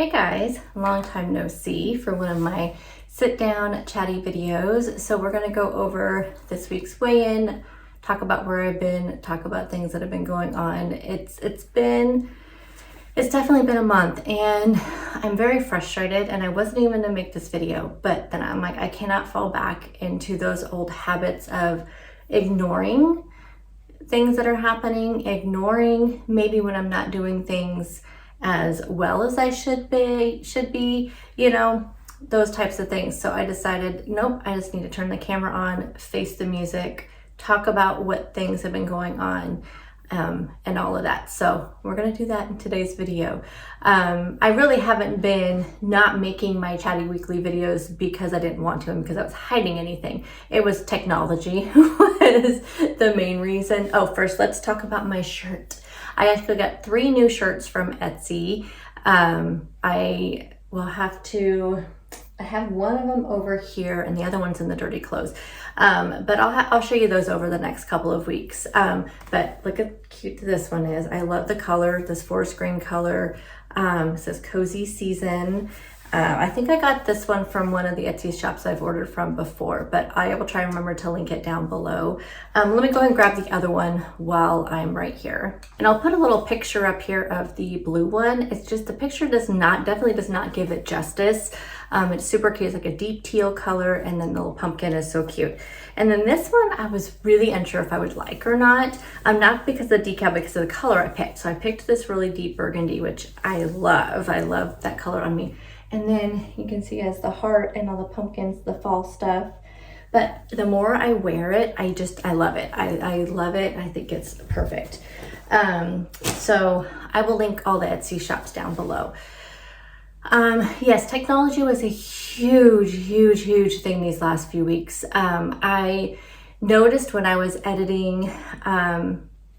Hey guys, long time no see for one of my sit down chatty videos. So we're gonna go over this week's weigh-in, talk about where I've been, talk about things that have been going on. It's definitely been a month and I'm very frustrated, and I wasn't even gonna make this video, but then I'm like, I cannot fall back into those old habits of ignoring things that are happening, ignoring maybe when I'm not doing things as well as I should be, those types of things. So I decided, nope, I just need to turn the camera on, face the music, talk about what things have been going on, and all of that. So we're gonna do that in today's video. I really haven't been not making my Chatty Weekly videos because I didn't want to and because I was hiding anything. It was technology was the main reason. Oh, first let's talk about my shirt. I actually got 3 new shirts from Etsy. I have one of them over here and the other one's in the dirty clothes. But I'll show you those over the next couple of weeks. But look how cute this one is. I love the color, this forest green color. It says Cozy Season. I think I got this one from one of the Etsy shops I've ordered from before, but I will try and remember to link it down below. Let me go ahead and grab the other one while I'm right here. And I'll put a little picture up here of the blue one. It's just the picture definitely does not give it justice. It's super cute. It's like a deep teal color, and then the little pumpkin is so cute. And then this one, I was really unsure if I would like or not. Not because of the decal, because of the color I picked. So I picked this really deep burgundy, which I love. I love that color on me. And then you can see it has the heart and all the pumpkins, the fall stuff. But the more I wear it, I love it. I love it. I think it's perfect. So I will link all the Etsy shops down below. Yes, technology was a huge thing these last few weeks. I noticed when I was editing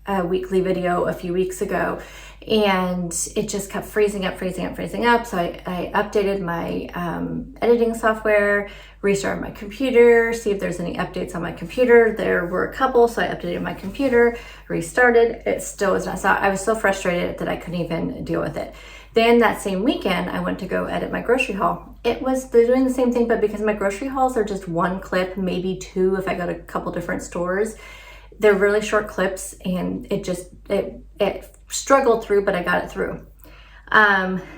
a weekly video a few weeks ago, and it just kept freezing up. So I updated my editing software, restarted my computer, see if there's any updates on my computer. There were a couple, so I updated my computer, restarted. It still was not. So I was so frustrated that I couldn't even deal with it. Then that same weekend, I went to go edit my grocery haul. They're doing the same thing, but because my grocery hauls are just 1 clip, maybe 2 if I go to a couple different stores. They're really short clips, and it struggled through, but I got it through.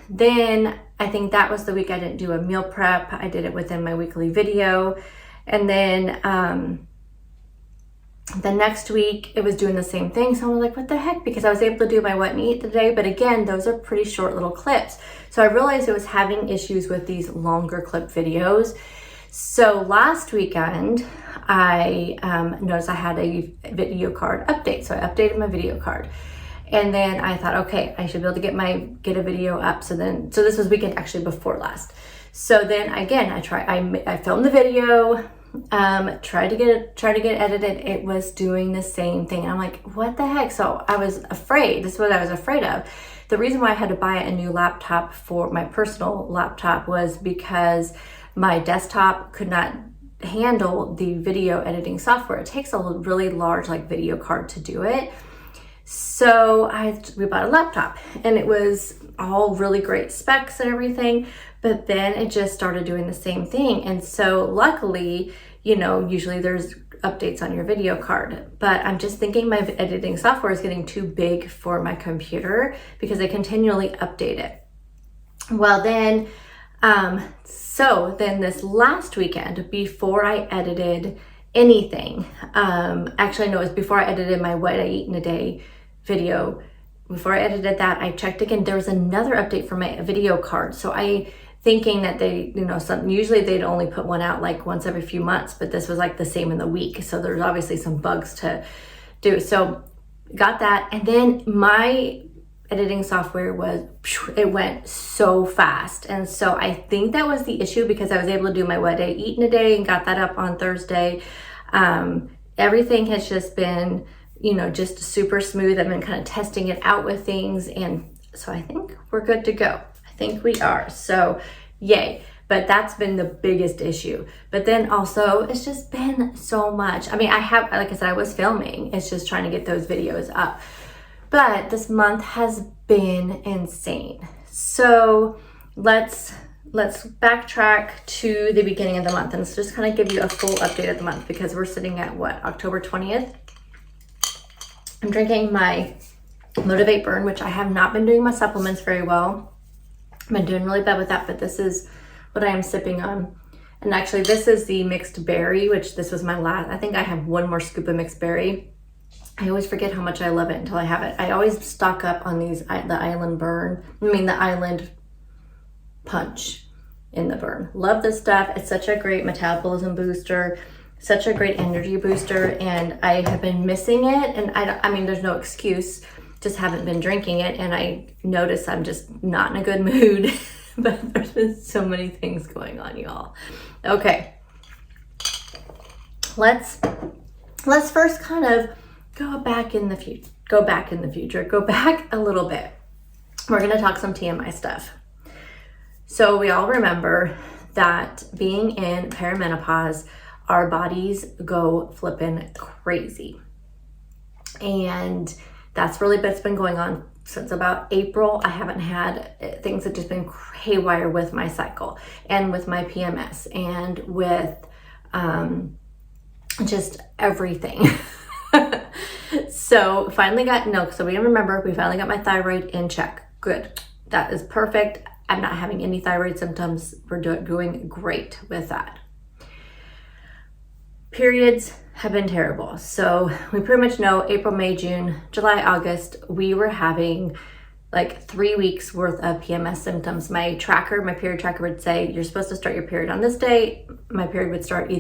Then I think that was the week I didn't do a meal prep. I did it within my weekly video. And then the next week it was doing the same thing. So I was like, what the heck? Because I was able to do my what and eat today. But again, those are pretty short little clips. So I realized it was having issues with these longer clip videos. So last weekend, I noticed I had a video card update. So I updated my video card. And then I thought, okay, I should be able to get a video up. So this was weekend actually before last. So then again, I filmed the video, tried to get it edited. It was doing the same thing. And I'm like, what the heck? So I was afraid. This is what I was afraid of. The reason why I had to buy a new laptop for my personal laptop was because my desktop could not handle the video editing software. It takes a really large video card to do it. So we bought a laptop, and it was all really great specs and everything, but then it just started doing the same thing. And so luckily, usually there's updates on your video card, but I'm just thinking my editing software is getting too big for my computer because I continually update it. Well, then, so then this last weekend, before I edited anything, actually no, it was before I edited my what I eat in a day video. Before I edited that, I checked again. There was another update for my video card. So thinking that they, usually they'd only put one out once every few months, but this was the same in the week. So there's obviously some bugs to do. So got that. And then my editing software it went so fast. And so I think that was the issue, because I was able to do my what I eat in a day and got that up on Thursday. Everything has just been, just super smooth. I've been kind of testing it out with things. And so I think we're good to go. I think we are. So yay. But that's been the biggest issue. But then also, it's just been so much. I mean, like I said, I was filming. It's just trying to get those videos up. But this month has been insane. So let's backtrack to the beginning of the month, and let's just kind of give you a full update of the month, because we're sitting at what, October 20th. I'm drinking my Motivate Burn, which I have not been doing my supplements very well. I've been doing really bad with that, but this is what I am sipping on. And actually this is the mixed berry, which this was my last, I think I have one more scoop of mixed berry. I always forget how much I love it until I have it. I always stock up on these, the Island Punch in the Burn. Love this stuff. It's such a great metabolism booster, such a great energy booster, and I have been missing it. And I mean, there's no excuse, just haven't been drinking it, and I notice I'm just not in a good mood. But there's been so many things going on, y'all. Okay, let's first kind of go back in the future, go back a little bit. We're gonna talk some TMI stuff. So we all remember that being in perimenopause, our bodies go flipping crazy. And that's really what's been going on since about April. I haven't had, things have just been haywire with my cycle and with my PMS and with just everything. So finally so we remember, we finally got my thyroid in check. Good. That is perfect. I'm not having any thyroid symptoms. We're doing great with that. Periods have been terrible. So we pretty much know April, May, June, July, August, we were having like 3 weeks worth of PMS symptoms. My period tracker would say, you're supposed to start your period on this day. My period would start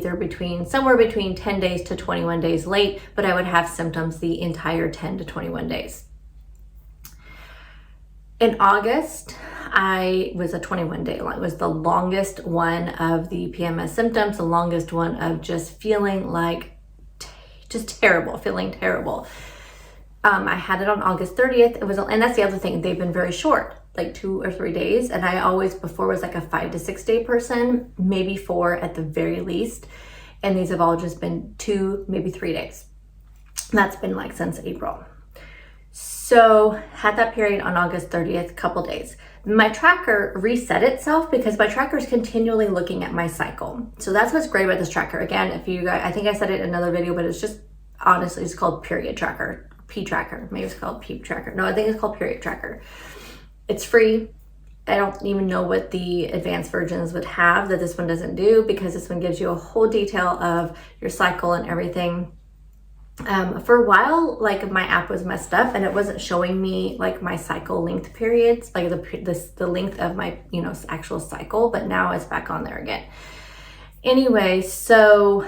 somewhere between 10 days to 21 days late, but I would have symptoms the entire 10 to 21 days. In August, I was a 21 day long. It was the longest one of the PMS symptoms, the longest one of just feeling like just terrible, feeling terrible. I had it on August 30th. And that's the other thing, they've been very short, like 2 or 3 days. And I always before was like a 5 to 6 day person, maybe 4 at the very least. And these have all just been 2, maybe 3 days. And that's been like since April. So had that period on August 30th, couple days. My tracker reset itself because my tracker is continually looking at my cycle. So that's what's great about this tracker. Again, if you guys, I think I said it in another video, but it's just, honestly, it's called Period Tracker, P Tracker. Maybe it's called Peep Tracker. No, I think it's called Period Tracker. It's free. I don't even know what the advanced versions would have that this one doesn't do, because this one gives you a whole detail of your cycle and everything. For a while, like my app was messed up and it wasn't showing me like my cycle length periods, like the length of my, actual cycle, but now it's back on there again. Anyway, so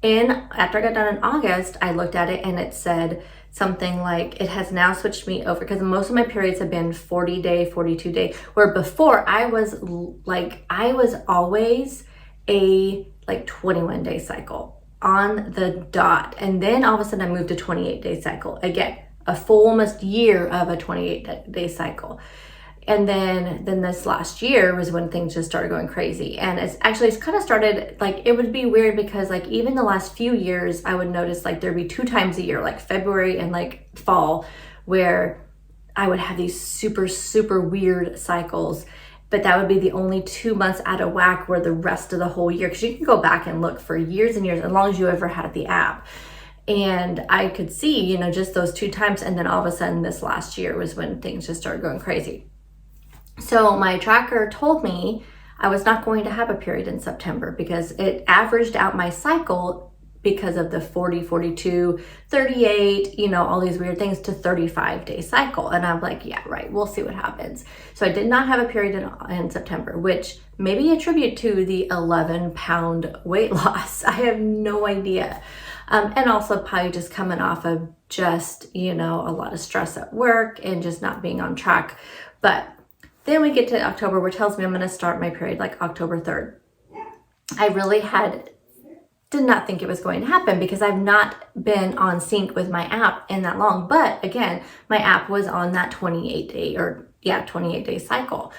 after I got done in August, I looked at it and it said something like, it has now switched me over, because most of my periods have been 40 day, 42 day, where before I was always a like 21 day cycle on the dot. And then all of a sudden I moved to 28 day cycle. Again, a full almost year of a 28 day cycle. And then this last year was when things just started going crazy. And it's kind of started, like, it would be weird because like even the last few years, I would notice like there'd be 2 times a year, like February and like fall, where I would have these super, super weird cycles. But that would be the only 2 months out of whack, where the rest of the whole year, because you can go back and look for years and years, as long as you ever had the app. And I could see, just those 2 times. And then all of a sudden this last year was when things just started going crazy. So my tracker told me I was not going to have a period in September, because it averaged out my cycle because of the 40, 42, 38, all these weird things, to 35 day cycle. And I'm like, yeah, right, we'll see what happens. So I did not have a period in September, which maybe attribute to the 11-pound weight loss. I have no idea. And also probably just coming off of just, a lot of stress at work and just not being on track. But then we get to October, which tells me I'm going to start my period like October 3rd. I really did not think it was going to happen, because I've not been on sync with my app in that long. But again, my app was on that 28 day cycle.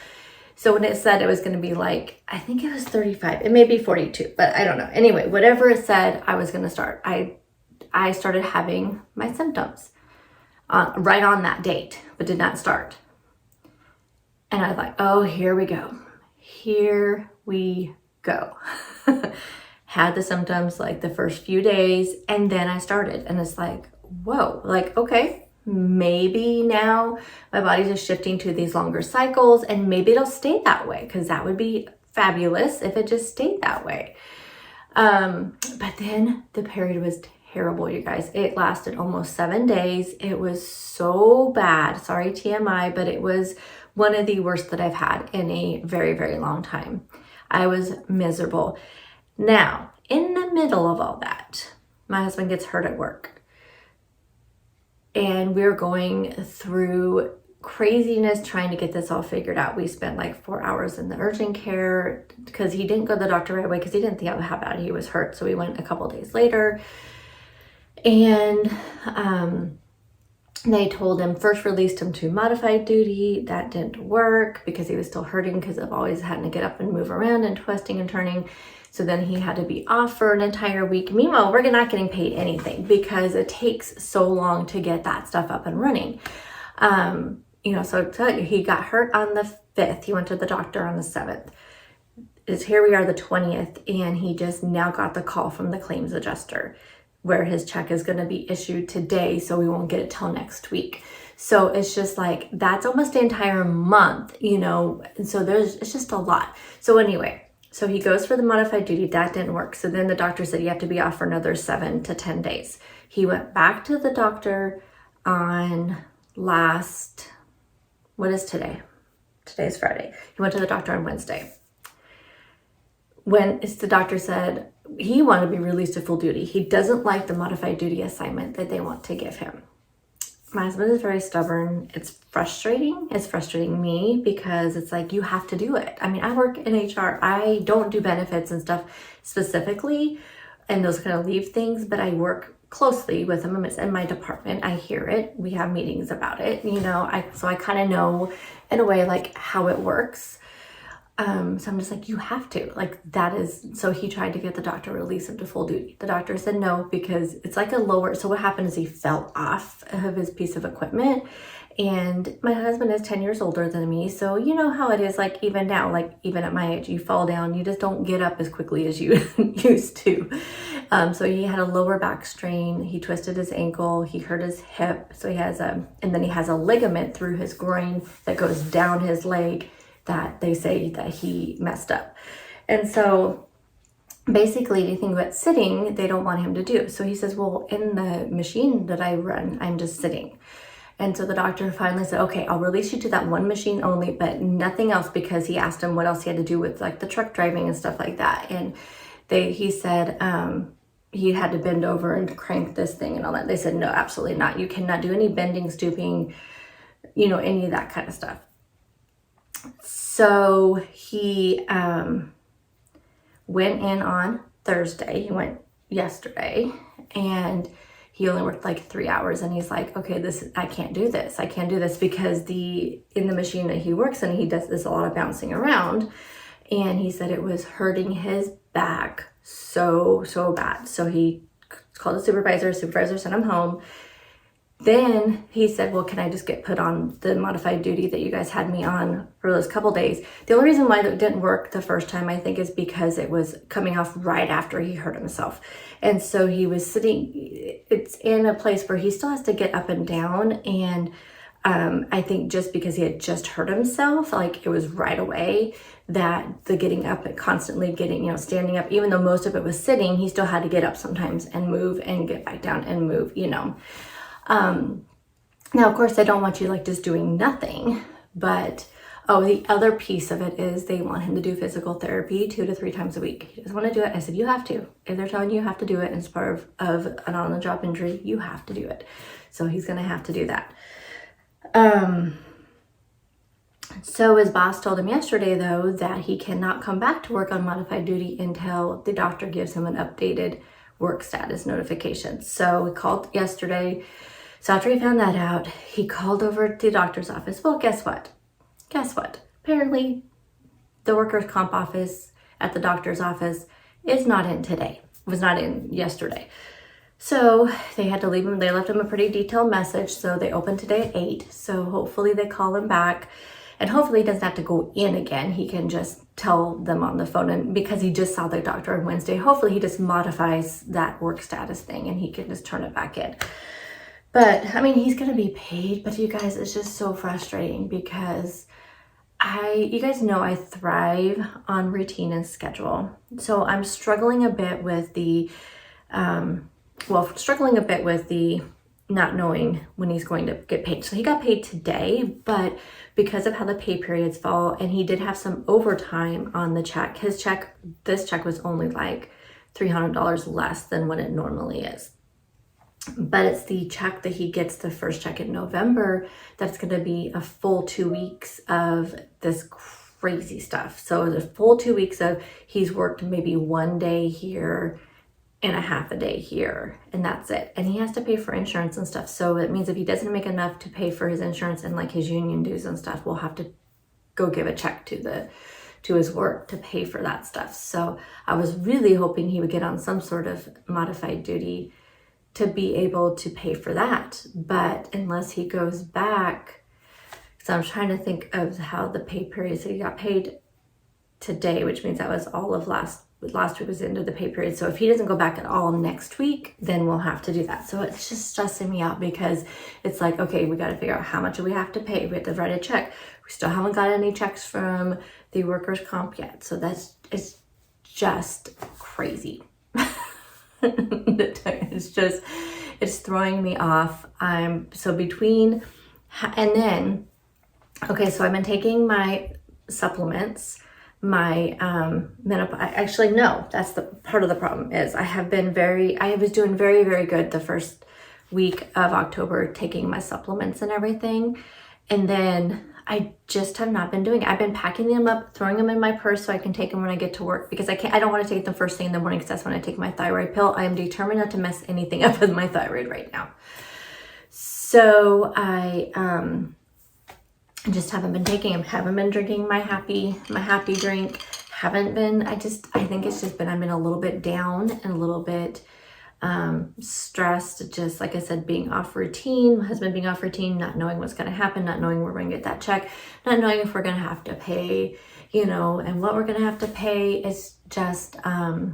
So when it said it was going to be like, I think it was 35, it may be 42, but I don't know. Anyway, whatever it said, I was going to start. I started having my symptoms right on that date, but did not start. And I was like, oh, here we go. here we go. Had the symptoms like the first few days, and then I started, and it's like, whoa, like, okay, maybe now my body's just shifting to these longer cycles, and maybe it'll stay that way, because that would be fabulous if it just stayed that way. But then the period was terrible, you guys. It lasted almost 7 days. It was so bad. Sorry, TMI, but it was one of the worst that I've had in a very, very long time. I was miserable. Now, in the middle of all that, my husband gets hurt at work. And we're going through craziness trying to get this all figured out. We spent like 4 hours in the urgent care because he didn't go to the doctor right away because he didn't think how bad he was hurt. So we went a couple days later. And they told him, first released him to modified duty. That didn't work because he was still hurting because of always having to get up and move around and twisting and turning. So then he had to be off for an entire week. Meanwhile, we're not getting paid anything because it takes so long to get that stuff up and running. So to tell you, he got hurt on the 5th. He went to the doctor on the 7th. Here we are the 20th, and he just now got the call from the claims adjuster where his check is going to be issued today, so we won't get it till next week. So it's just like, that's almost the entire month, and so it's just a lot. So anyway, so he goes for the modified duty. That didn't work. So then the doctor said you have to be off for another 7 to 10 days. He went back to the doctor on what is today? Today's Friday. He went to the doctor on Wednesday. When the doctor said he wanted to be released to full duty. He doesn't like the modified duty assignment that they want to give him. My husband is very stubborn. It's frustrating. It's frustrating me because it's like, you have to do it. I mean, I work in HR. I don't do benefits and stuff specifically and those kind of leave things, but I work closely with him. It's in my department. I hear it. We have meetings about it, so I kind of know in a way like how it works. So I'm just like, you have to, like, that is, so he tried to get the doctor to release him to full duty. The doctor said no, because it's like so what happened is he fell off of his piece of equipment, and my husband is 10 years older than me. So you know how it is, like, even now, like, even at my age, you fall down, you just don't get up as quickly as you used to. So he had a lower back strain. He twisted his ankle. He hurt his hip. So he has and then he has a ligament through his groin that goes down his leg that they say that he messed up. And so basically anything but sitting, they don't want him to do. So he says, well, in the machine that I run, I'm just sitting. And so the doctor finally said, okay, I'll release you to that one machine only, but nothing else, because he asked him what else he had to do with like the truck driving and stuff like that. And he said he had to bend over and crank this thing and all that. They said, no, absolutely not. You cannot do any bending, stooping, any of that kind of stuff. So he went in on Thursday. He went yesterday, and he only worked like 3 hours. And he's like, okay, I can't do this. I can't do this because in the machine that he works in, he does this a lot of bouncing around. And he said it was hurting his back so bad. So he called the supervisor. Supervisor sent him home. Then he said, well, can I just get put on the modified duty that you guys had me on for those couple days? The only reason why that didn't work the first time, I think, is because it was coming off right after he hurt himself. And so he was sitting, it's in a place where he still has to get up and down. And I think just because he had just hurt himself, like it was right away that the getting up and constantly getting, standing up, even though most of it was sitting, he still had to get up sometimes and move and get back down and move, Now, of course, they don't want you like just doing nothing, but the other piece of it is they want him to do physical therapy 2 to 3 times a week. He doesn't want to do it. I said, you have to. If they're telling you have to do it and it's part of an on-the-job injury, you have to do it. So he's going to have to do that. So his boss told him yesterday, though, that he cannot come back to work on modified duty until the doctor gives him an updated work status notification. So he called yesterday. So after he found that out, he called over to the doctor's office. Well, guess what? Apparently, the workers' comp office at the doctor's office is not in today. It was not in yesterday. So they had to leave him. They left him a pretty detailed message. So they opened today at 8. So hopefully they call him back. And hopefully he doesn't have to go in again. He can just tell them on the phone, and because he just saw the doctor on Wednesday, hopefully he just modifies that work status thing and he can just turn it back in. But I mean, he's gonna be paid, but you guys, it's just so frustrating because you guys know I thrive on routine and schedule. So I'm struggling a bit with the not knowing when he's going to get paid. So he got paid today, but because of how the pay periods fall, and he did have some overtime on the check, this check was only like $300 less than what it normally is. But it's the check that he gets, the first check in November, that's going to be a full 2 weeks of this crazy stuff. So the full 2 weeks of he's worked maybe 1 day here and a half a day here, and that's it. And he has to pay for insurance and stuff. So it means if he doesn't make enough to pay for his insurance and like his union dues and stuff, we'll have to go give a check to his work to pay for that stuff. So I was really hoping he would get on some sort of modified duty to be able to pay for that. But unless he goes back, so I'm trying to think of how the pay period, so he got paid today, which means that was all of last week was the end of the pay period. So if he doesn't go back at all next week, then we'll have to do that. So it's just stressing me out because it's like, okay, we got to figure out how much we have to pay. We have to write a check. We still haven't got any checks from the workers' comp yet. So it's just crazy. It's throwing me off. So I've been taking my supplements, my menopause. Actually, no, that's the part of the problem is I was doing very, very good the first week of October, taking my supplements and everything. And then I just have not been doing it. I've been packing them up, throwing them in my purse so I can take them when I get to work, because I don't want to take them first thing in the morning because that's when I take my thyroid pill. I am determined not to mess anything up with my thyroid right now. So I just haven't been taking them, haven't been drinking my happy drink, I think it's just been, I've been a little bit down and a little bit stressed, just like I said, being off routine, my husband being off routine, not knowing what's going to happen, not knowing where we're going to get that check, not knowing if we're going to have to pay, and what we're going to have to pay is just a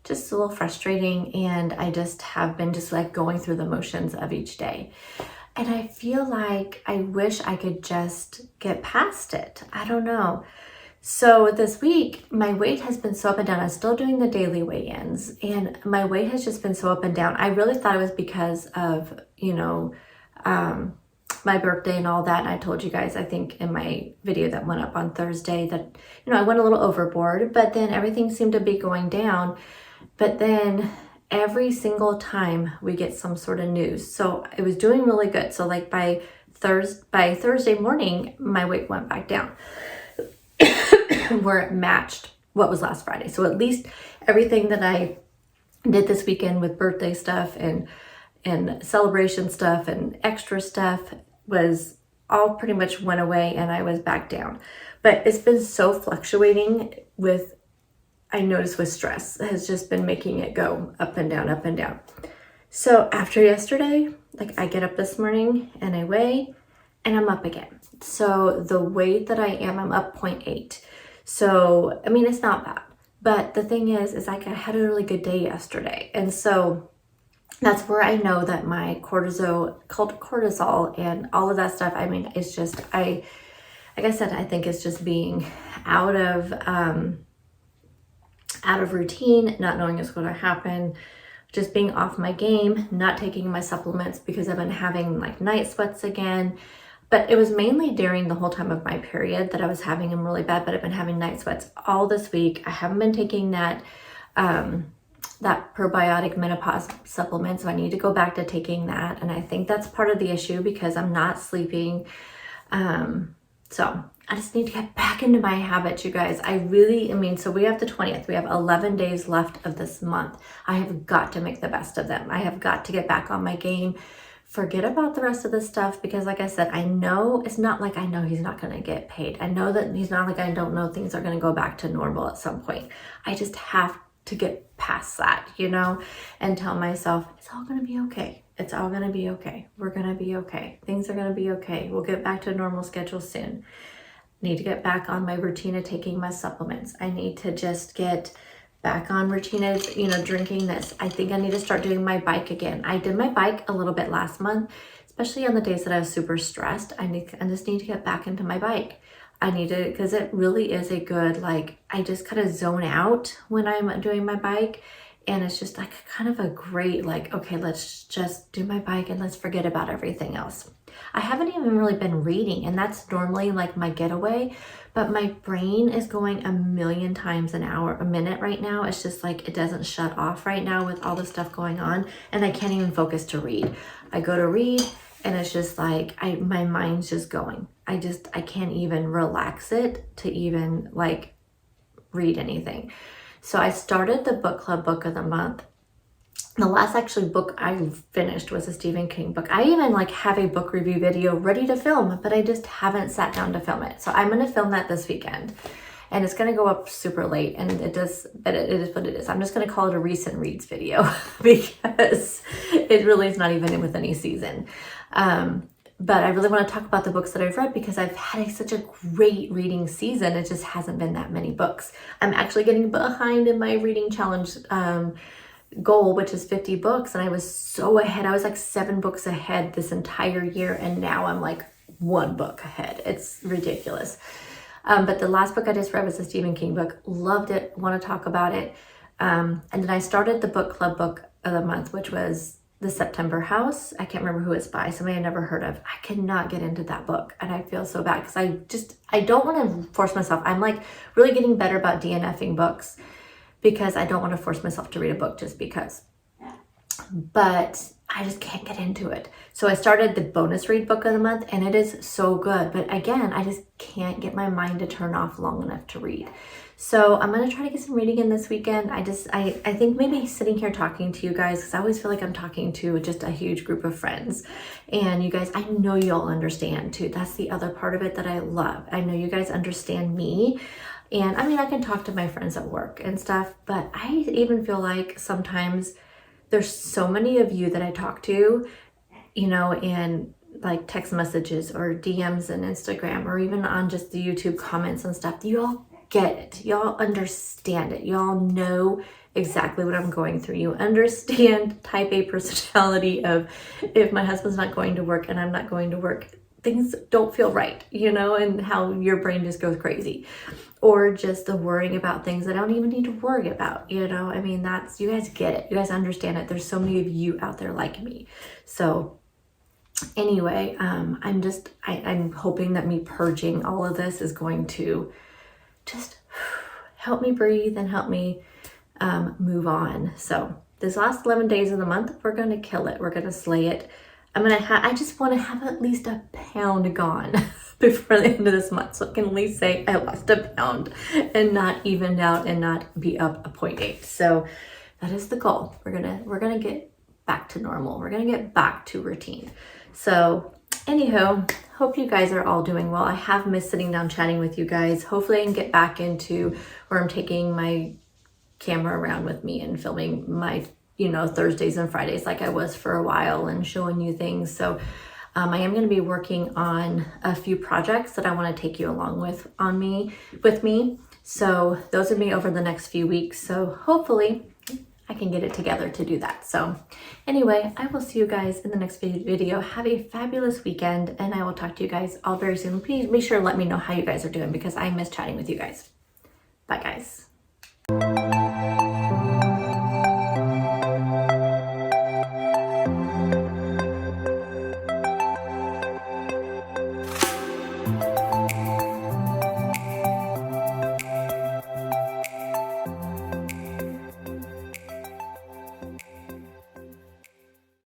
little frustrating. And I just have been just like going through the motions of each day. And I feel like I wish I could just get past it. I don't know. So this week, my weight has been so up and down. I'm still doing the daily weigh-ins, and my weight has just been so up and down. I really thought it was because of, my birthday and all that. And I told you guys, I think in my video that went up on Thursday, that, I went a little overboard, but then everything seemed to be going down. But then every single time we get some sort of news. So it was doing really good. So like by Thursday morning, my weight went back down where it matched what was last Friday. So at least everything that I did this weekend with birthday stuff and celebration stuff and extra stuff was all pretty much went away, and I was back down. But it's been so fluctuating I noticed with stress has just been making it go up and down, up and down. So after yesterday, like I get up this morning and I weigh and I'm up again. So the weight that I'm up 0.8. So, I mean, it's not bad. But the thing is like I had a really good day yesterday. And so that's where I know that my cortisol and all of that stuff, I mean, it's just, like I said, I think it's just being out of routine, not knowing what's going to happen, just being off my game, not taking my supplements because I've been having like night sweats again. But it was mainly during the whole time of my period that I was having them really bad, but I've been having night sweats all this week. I haven't been taking that probiotic menopause supplement, so I need to go back to taking that. And I think that's part of the issue because I'm not sleeping. So I just need to get back into my habits, you guys. So we have the 20th. We have 11 days left of this month. I have got to make the best of them. I have got to get back on my game. Forget about the rest of this stuff because like I said, I know it's not like I know he's not going to get paid. I know that he's not like I don't know things are going to go back to normal at some point. I just have to get past that, you know, and tell myself, it's all going to be okay. It's all going to be okay. We're going to be okay. Things are going to be okay. We'll get back to a normal schedule soon. Need to get back on my routine of taking my supplements. I need to just get back on routine of, you know, drinking this. I think I need to start doing my bike again. I did my bike a little bit last month, especially on the days that I was super stressed. I just need to get back into my bike. I need to, because it really is a good, like, I just kind of zone out when I'm doing my bike. And it's just like kind of a great, like, okay, let's just do my bike and let's forget about everything else. I haven't even really been reading, and that's normally like my getaway, but my brain is going a million times a minute right now. It's just like, it doesn't shut off right now with all the stuff going on, and I can't even focus to read. I go to read and it's just like, my mind's just going. I can't even relax it to even like read anything. So I started the book club book of the month. The last actually book I finished was a Stephen King book. I even like have a book review video ready to film, but I just haven't sat down to film it. So I'm going to film that this weekend, and it's going to go up super late, and it is what it is. I'm just going to call it a recent reads video because it really is not even with any season. But I really want to talk about the books that I've read because I've had such a great reading season. It just hasn't been that many books. I'm actually getting behind in my reading challenge goal, which is 50 books. And I was so ahead. I was like 7 books ahead this entire year. And now I'm like 1 book ahead. It's ridiculous. But the last book I just read was a Stephen King book. Loved it. Want to talk about it. And then I started the book club book of the month, which was The September House. I can't remember who it's by. Somebody I never heard of. I cannot get into that book, and I feel so bad because I don't want to force myself. I'm like really getting better about DNFing books because I don't want to force myself to read a book just because. But I just can't get into it. So I started the bonus read book of the month, and it is so good. But again, I just can't get my mind to turn off long enough to read. So I'm going to try to get some reading in this weekend. I think maybe sitting here talking to you guys, because I always feel like I'm talking to just a huge group of friends. And you guys, I know you'll understand too. That's the other part of it that I love. I know you guys understand me. And I mean, I can talk to my friends at work and stuff, but I even feel like sometimes there's so many of you that I talk to, you know, in like text messages or DMs and Instagram, or even on just the YouTube comments and stuff. You all get it. Y'all understand it. Y'all know exactly what I'm going through. You understand type A personality of, if my husband's not going to work and I'm not going to work, things don't feel right, you know, and how your brain just goes crazy. Or just the worrying about things that I don't even need to worry about, you know. I mean, you guys get it. You guys understand it. There's so many of you out there like me. So anyway, I'm hoping that me purging all of this is going to just help me breathe and help me move on. So this last 11 days of the month, we're going to kill it. We're going to slay it. I just want to have at least a pound gone before the end of this month. So I can at least say I lost a pound and not evened out and not be up a 0.8. So that is the goal. We're going to get back to normal. We're going to get back to routine. So anyhow, hope you guys are all doing well. I have missed sitting down chatting with you guys. Hopefully I can get back into where I'm taking my camera around with me and filming my, you know, Thursdays and Fridays like I was for a while and showing you things. So I am going to be working on a few projects that I want to take you along with me. So those will be over the next few weeks. So hopefully I can get it together to do that. So anyway, I will see you guys in the next video. Have a fabulous weekend, and I will talk to you guys all very soon. Please be sure to let me know how you guys are doing because I miss chatting with you guys. Bye guys.